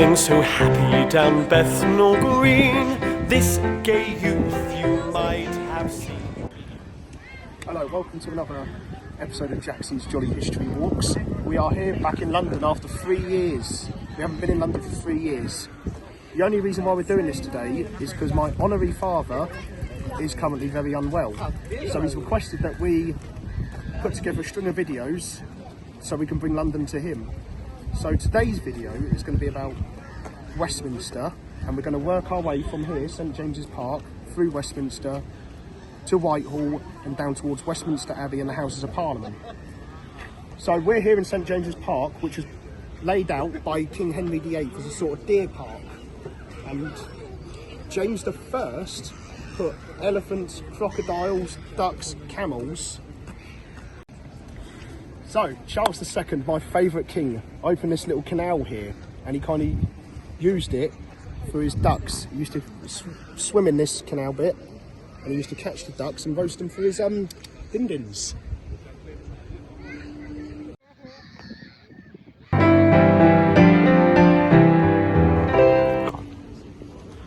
been so happy down Bethnal Green. This gay youth you might have seen. Hello, welcome to another episode of Jackson's Jolly History Walks. We are here back in London after 3 years. We haven't been in London for 3 years. The only reason why we're doing this today is because my honorary father is currently very unwell. So he's requested that we put together a string of videos so we can bring London to him. So today's video is going to be about Westminster, and we're going to work our way from here, St James's Park, through Westminster to Whitehall and down towards Westminster Abbey and the Houses of Parliament. So we're here in St James's Park, which was laid out by King Henry VIII as a sort of deer park. And James I put elephants, crocodiles, ducks, camels. So Charles II, my favourite king, opened this little canal here, and he kind of used it for his ducks. He used to swim in this canal bit, and he used to catch the ducks and roast them for his din-dins.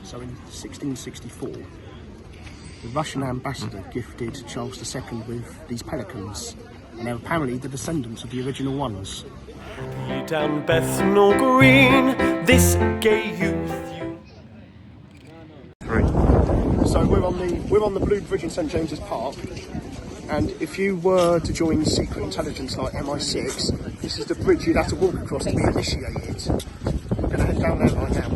So in 1664, the Russian ambassador gifted Charles II with these pelicans, and they're apparently the descendants of the original ones. Down Bethnal Green, this gay youth you... So we're on the Blue Bridge in St James's Park, and if you were to join secret intelligence like MI6, this is the bridge you'd have to walk across to be initiated. We're going to head down there right now.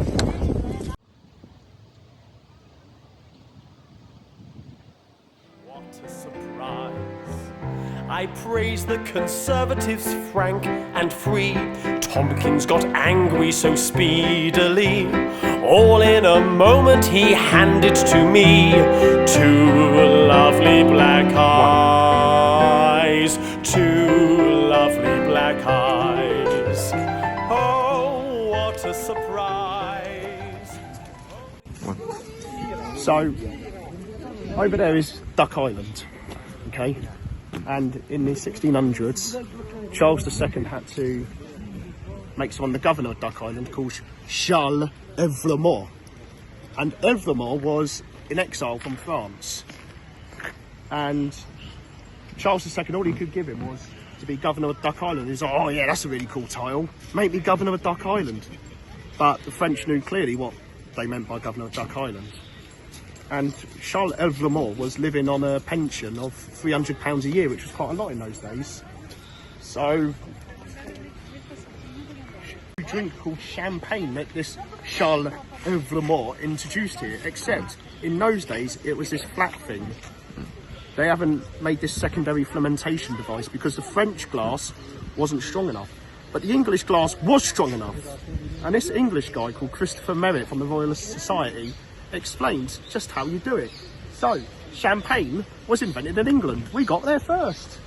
What a surprise. I praise the Conservatives frank and free. Tompkins got angry so speedily. All in a moment he handed to me 2 lovely black eyes. 2 lovely black eyes. Oh, what a surprise. So over there is Duck Island, okay? And in the 1600s, Charles II had to make someone the governor of Duck Island called Charles Evrémonde. And Evrémonde was in exile from France. And Charles II, all he could give him was to be governor of Duck Island. He's like, oh yeah, that's a really cool title. Make me governor of Duck Island. But the French knew clearly what they meant by governor of Duck Island. And Charles Evrémonde was living on a pension of £300 a year, which was quite a lot in those days. So, a drink called champagne that this Charles Evrémonde introduced here, except in those days it was this flat thing. They haven't made this secondary fermentation device because the French glass wasn't strong enough. But the English glass was strong enough. And this English guy called Christopher Merritt from the Royal Society explains just how you do it. So, champagne was invented in England. We got there first.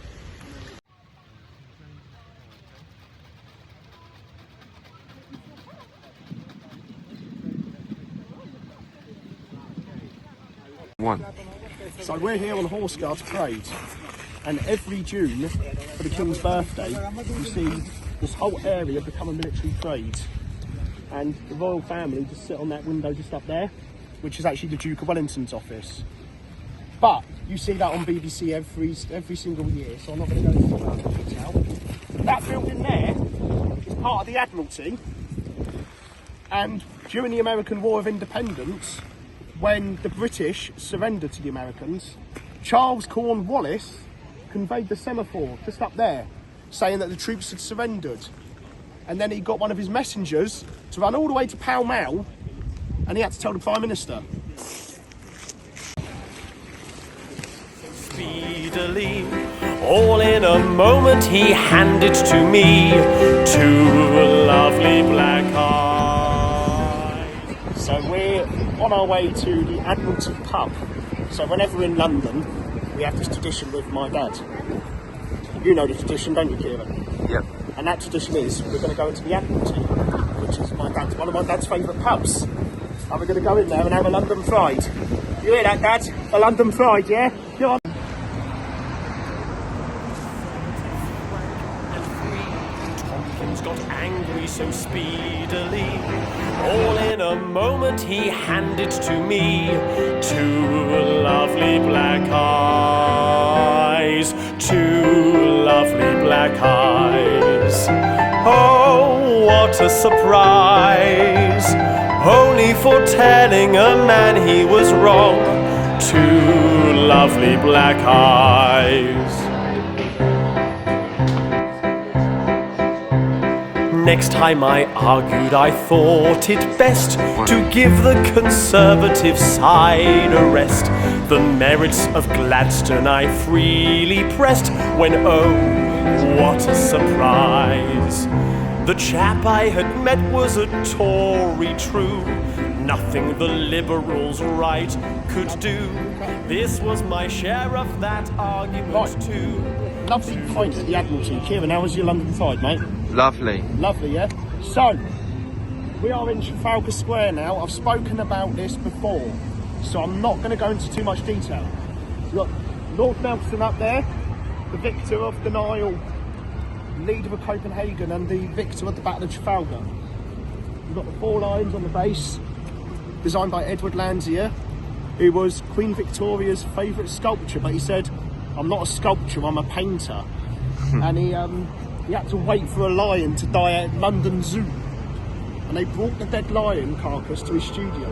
So we're here on Horse Guards Parade, and every June for the King's birthday you see this whole area become a military parade, and the royal family just sit on that window just up there, which is actually the Duke of Wellington's office. But you see that on BBC every single year, so I'm not going to go into that detail. That building there is part of the Admiralty, and during the American War of Independence, when the British surrendered to the Americans, Charles Cornwallis conveyed the semaphore just up there, saying that the troops had surrendered. And then he got one of his messengers to run all the way to Pall Mall, and he had to tell the Prime Minister. Speedily, all in a moment he handed to me 2 lovely black eyes. So we're on our way to the Admiralty pub. So whenever we're in London, we have this tradition with my dad. You know the tradition, don't you, Kieran? Yep. And that tradition is we're going to go into the Admiralty, which is one of my dad's favourite pubs. And we're going to go in there and have a London Fried. You hear that, Dad? A London Fried, yeah? Go on. Tompkins got angry so speedily. All in a moment he handed to me 2 lovely black eyes, 2 lovely black eyes. Oh, what a surprise! Only for telling a man he was wrong, 2 lovely black eyes. Next time I argued, I thought it best to give the Conservative side a rest. The merits of Gladstone I freely pressed, when oh, what a surprise! The chap I had met was a Tory true, nothing the Liberals right could do. This was my share of that argument too. Lovely point at the Admiralty. Kieran, how was your London Pride, mate? Lovely. Lovely, yeah? So, we are in Trafalgar Square now. I've spoken about this before, so I'm not going to go into too much detail. We've got Lord Nelson up there, the victor of the Nile, leader of Copenhagen, and the victor of the Battle of Trafalgar. We've got the 4 lions on the base, designed by Edward Landseer, who was Queen Victoria's favourite sculpture, but he said, I'm not a sculptor, I'm a painter. And he had to wait for a lion to die at London Zoo. And they brought the dead lion carcass to his studio.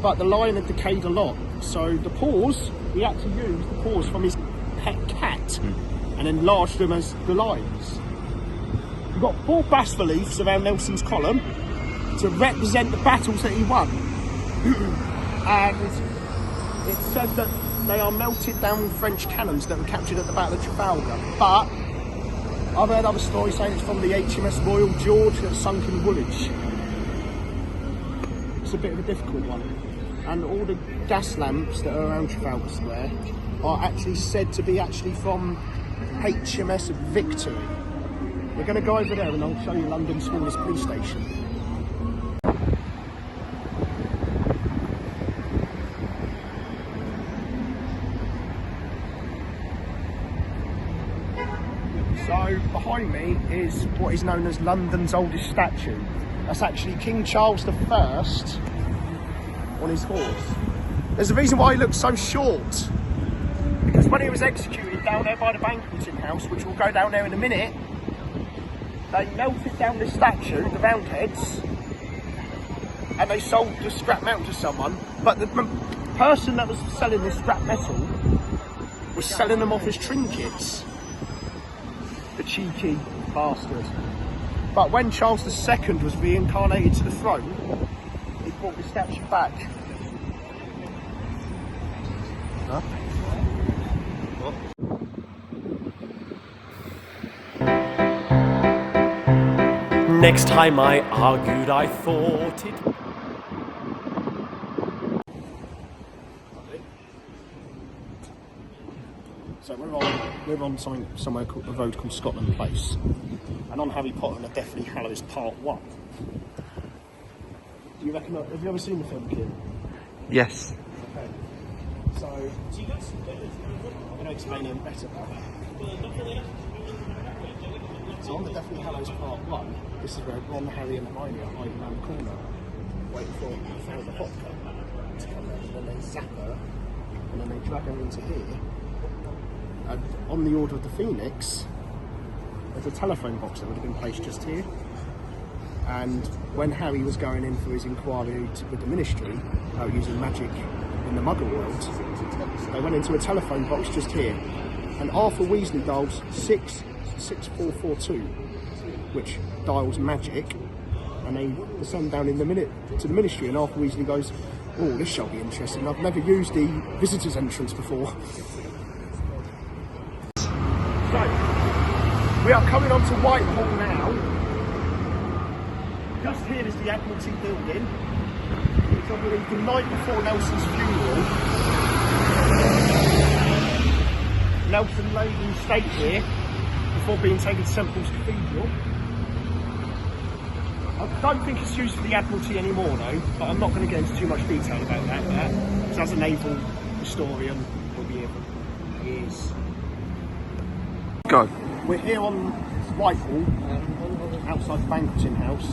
But the lion had decayed a lot, so the paws, he had to use the paws from his pet cat and enlarge them as the lions. We've got 4 bas-reliefs around Nelson's column to represent the battles that he won. And it's said that they are melted down French cannons that were captured at the Battle of Trafalgar. But I've heard other stories saying it's from the HMS Royal George that sunk in Woolwich. It's a bit of a difficult one. And all the gas lamps that are around Trafalgar Square are actually said to be from HMS Victory. We're going to go over there and I'll show you London's smallest police station. So behind me is what is known as London's oldest statue. That's actually King Charles I on his horse. There's a reason why he looks so short. Because when he was executed down there by the banqueting house, which we'll go down there in a minute, they melted down the statue, the Roundheads, and they sold the scrap metal to someone. But the person that was selling this scrap metal was selling them off as trinkets. The cheeky bastard. But when Charles II was reincarnated to the throne, he brought the statue back. Huh? Next time I argued, I thought it... So we're on somewhere called a road called Scotland Place, and on Harry Potter and the Deathly Hallows Part 1. Do you reckon? Have you ever seen the film, Kim? Yes. Okay. So I'm going to explain it better now. So on the Deathly Hallows Part 1, this is where Ron, Harry, and Hermione are hiding around the corner, waiting for the Hopper to come in, and then they zap her, and then they drag her into here. And on the Order of the Phoenix, there's a telephone box that would have been placed just here. And when Harry was going in for his inquiry with the Ministry about using magic in the Muggle world, they went into a telephone box just here. And Arthur Weasley dials 66442, which dials magic, and they descend down in to the Ministry. And Arthur Weasley goes, "Oh, this shall be interesting. I've never used the visitors' entrance before." So, we are coming on to Whitehall now. Just here is the Admiralty building, which I believe the night before Nelson's funeral, Nelson laid in state here before being taken to St Paul's Cathedral. I don't think it's used for the Admiralty anymore though, but I'm not going to get into too much detail about that. So as a naval historian, we'll be here for years. Go. We're here on Whitehall, outside the banqueting house.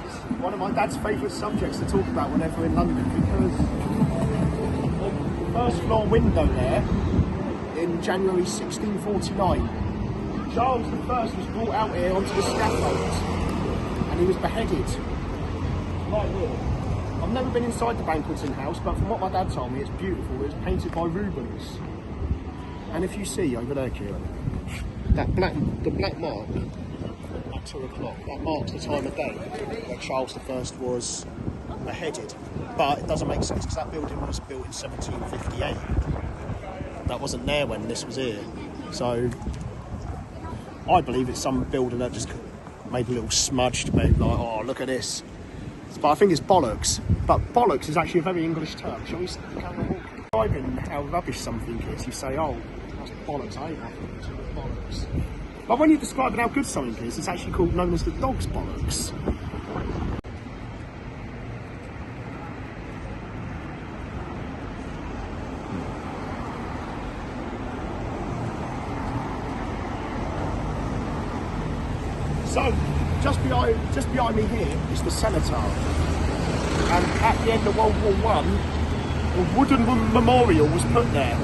It's one of my dad's favourite subjects to talk about whenever in London, because the first floor window there in January 1649, Charles I was brought out here onto the scaffold and he was beheaded. Right here. I've never been inside the banqueting house, but from what my dad told me, it's beautiful. It was painted by Rubens. And if you see over there, Kieran, the black mark at 2 o'clock, that marks the time of day where Charles I was beheaded. But it doesn't make sense because that building was built in 1758. That wasn't there when this was here. So I believe it's some builder that just made a little smudge to make like, oh, look at this. But I think it's bollocks. But bollocks is actually a very English term. Shall we describing how rubbish something is, you say, oh, that's bollocks, I hate that. It's bollocks. But when you're describing how good something is, it's actually known as the dog's bollocks. So, just behind me here is the cenotaph. And at the end of World War I, a wooden memorial was put there.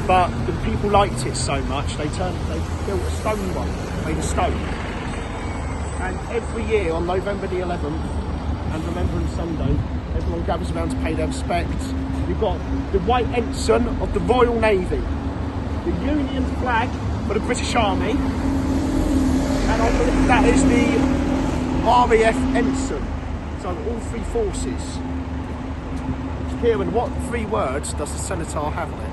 But the people liked it so much, they built a stone one, made of stone. And every year on November the 11th and Remembrance Sunday, everyone gathers around to pay their respects. You've got the white ensign of the Royal Navy, the Union flag for the British Army, and I believe that is the RAF ensign. So all three forces. Kieran, what 3 words does the cenotaph have on it?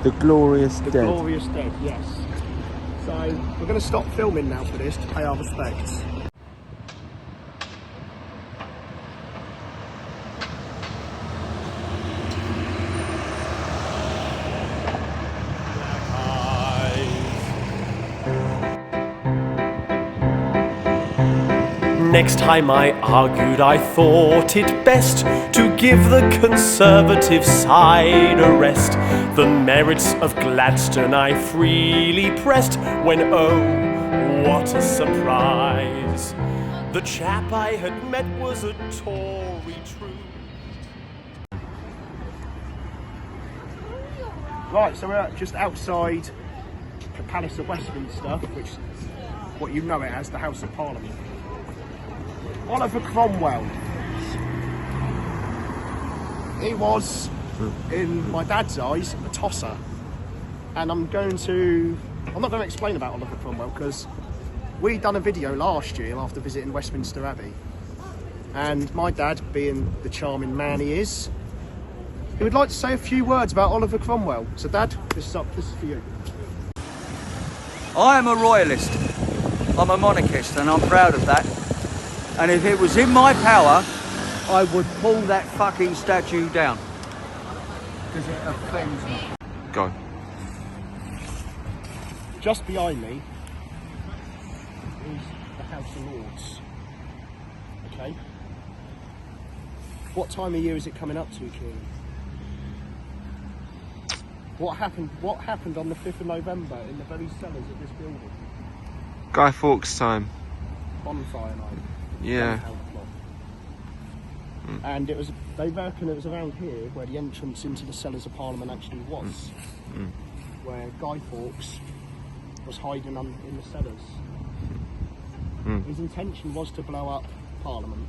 The glorious dead. The glorious dead, yes. So we're going to stop filming now for this to pay our respects. Next time I argued, I thought it best to give the Conservative side a rest. The merits of Gladstone I freely pressed when, oh, what a surprise. The chap I had met was a Tory true. Right, so we're just outside the Palace of Westminster, which is what you know it as, the House of Parliament. Oliver Cromwell. He was, in my dad's eyes, a tosser. And I'm not going to explain about Oliver Cromwell because we done a video last year after visiting Westminster Abbey. And my dad, being the charming man he is, he would like to say a few words about Oliver Cromwell. So Dad, this is for you. I am a royalist. I'm a monarchist and I'm proud of that. And if it was in my power, I would pull that fucking statue down. Because it offends me. Go. Just behind me is the House of Lords. Okay? What time of year is it coming up to, Kieran? What happened on the 5th of November in the very cellars of this building? Guy Fawkes time. Bonfire night. Yeah. And they reckon it was around here where the entrance into the cellars of Parliament actually was. Where Guy Fawkes was hiding in the cellars. His intention was to blow up Parliament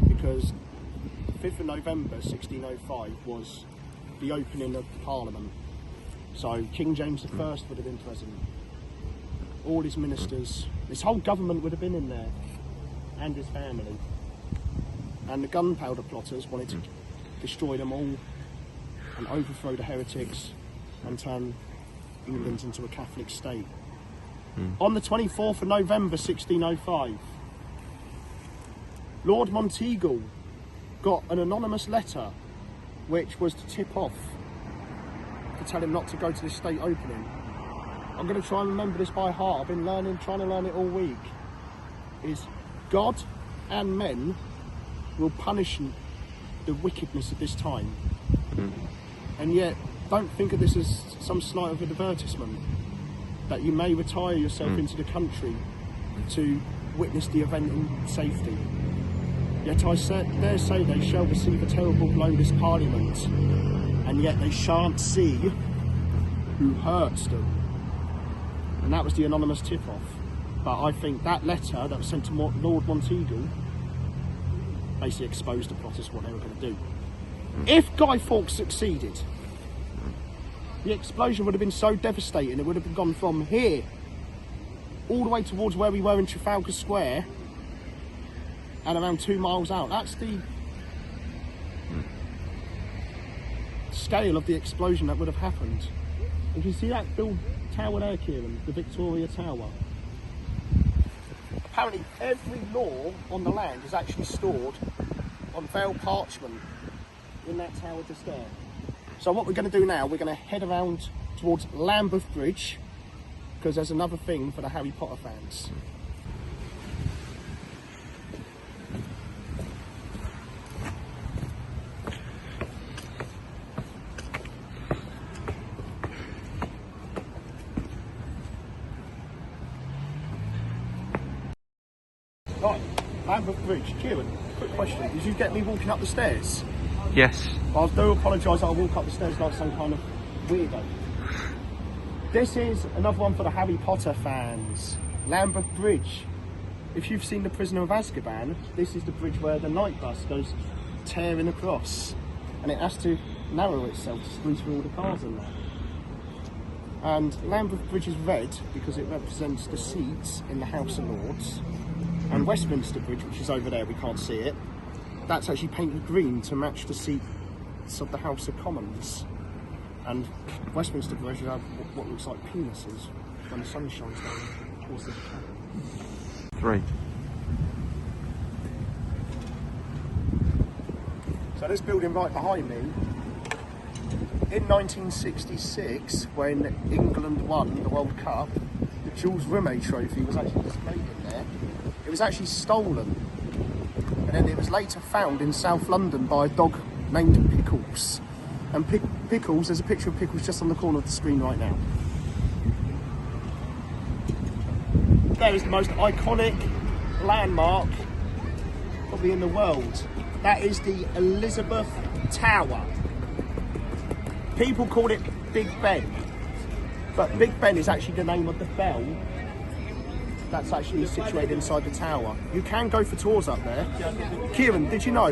because the 5th of November 1605 was the opening of Parliament. So King James I would have been present. All his ministers, his whole government would have been in there, and his family. And the gunpowder plotters wanted to destroy them all and overthrow the heretics and turn England into a Catholic state. On the 24th of November 1605, Lord Monteagle got an anonymous letter which was to tip off to tell him not to go to this state opening. I'm going to try and remember this by heart. I've been trying to learn it all week. Is God and men will punish the wickedness of this time. And yet, don't think of this as some slight of an advertisement. that you may retire yourself into the country to witness the event in safety. Yet I dare say they shall receive a terrible blow this Parliament, and yet they shan't see who hurts them. And that was the anonymous tip-off. But I think that letter that was sent to Lord Monteagle basically exposed the plotters what they were going to do. If Guy Fawkes succeeded, the explosion would have been so devastating, it would have gone from here all the way towards where we were in Trafalgar Square and around 2 miles out. That's the scale of the explosion that would have happened. You can see that build tower there, Kieran, the Victoria Tower. Apparently every law on the land is actually stored on vale parchment in that tower just there. So what we're going to do now, we're going to head around towards Lambeth Bridge, because there's another thing for the Harry Potter fans. Right, Lambeth Bridge. Kieran, quick question. Did you get me walking up the stairs? Yes. I do apologise, I'll walk up the stairs like some kind of weirdo. This is another one for the Harry Potter fans. Lambeth Bridge. If you've seen The Prisoner of Azkaban, this is the bridge where the night bus goes tearing across. And it has to narrow itself to squeeze through all the cars in there. And Lambeth Bridge is red because it represents the seats in the House of Lords. And Westminster Bridge, which is over there, we can't see it, that's actually painted green to match the seats of the House of Commons. And Westminster Bridge have what looks like penises when the sun shines down towards the channel. 3. So this building right behind me, in 1966, when England won the World Cup, the Jules Rimet trophy was actually displayed in there. It was actually stolen, and then it was later found in South London by a dog named Pickles. And Pickles, there's a picture of Pickles just on the corner of the screen right now. There is the most iconic landmark probably in the world. That is the Elizabeth Tower. People call it Big Ben, but Big Ben is actually the name of the bell that's actually situated inside the tower. You can go for tours up there. Kieran, did you know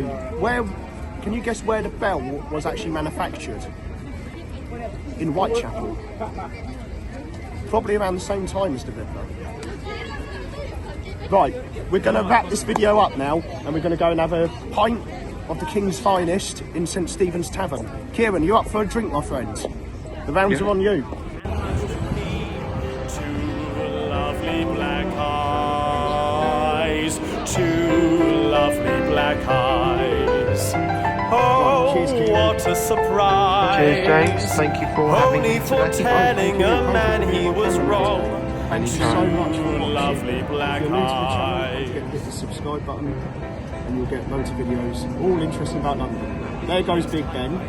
can you guess where the bell was actually manufactured? In Whitechapel. Probably around the same time as the Riddler. Right, we're going to wrap this video up now, and we're going to go and have a pint of the King's Finest in St Stephen's Tavern. Kieran, you up for a drink, my friend? The rounds are on you. Two lovely black eyes, two lovely black eyes. Oh, Cheers, Kieran. what a surprise! Cheers, James. Thank you for having Only me for today. telling a man he was wrong. Thank you so much for watching. Lovely black If you're new to the channel, don't forget eyes. to hit the subscribe button, and you'll get loads of videos, all interesting about London. There goes Big Ben.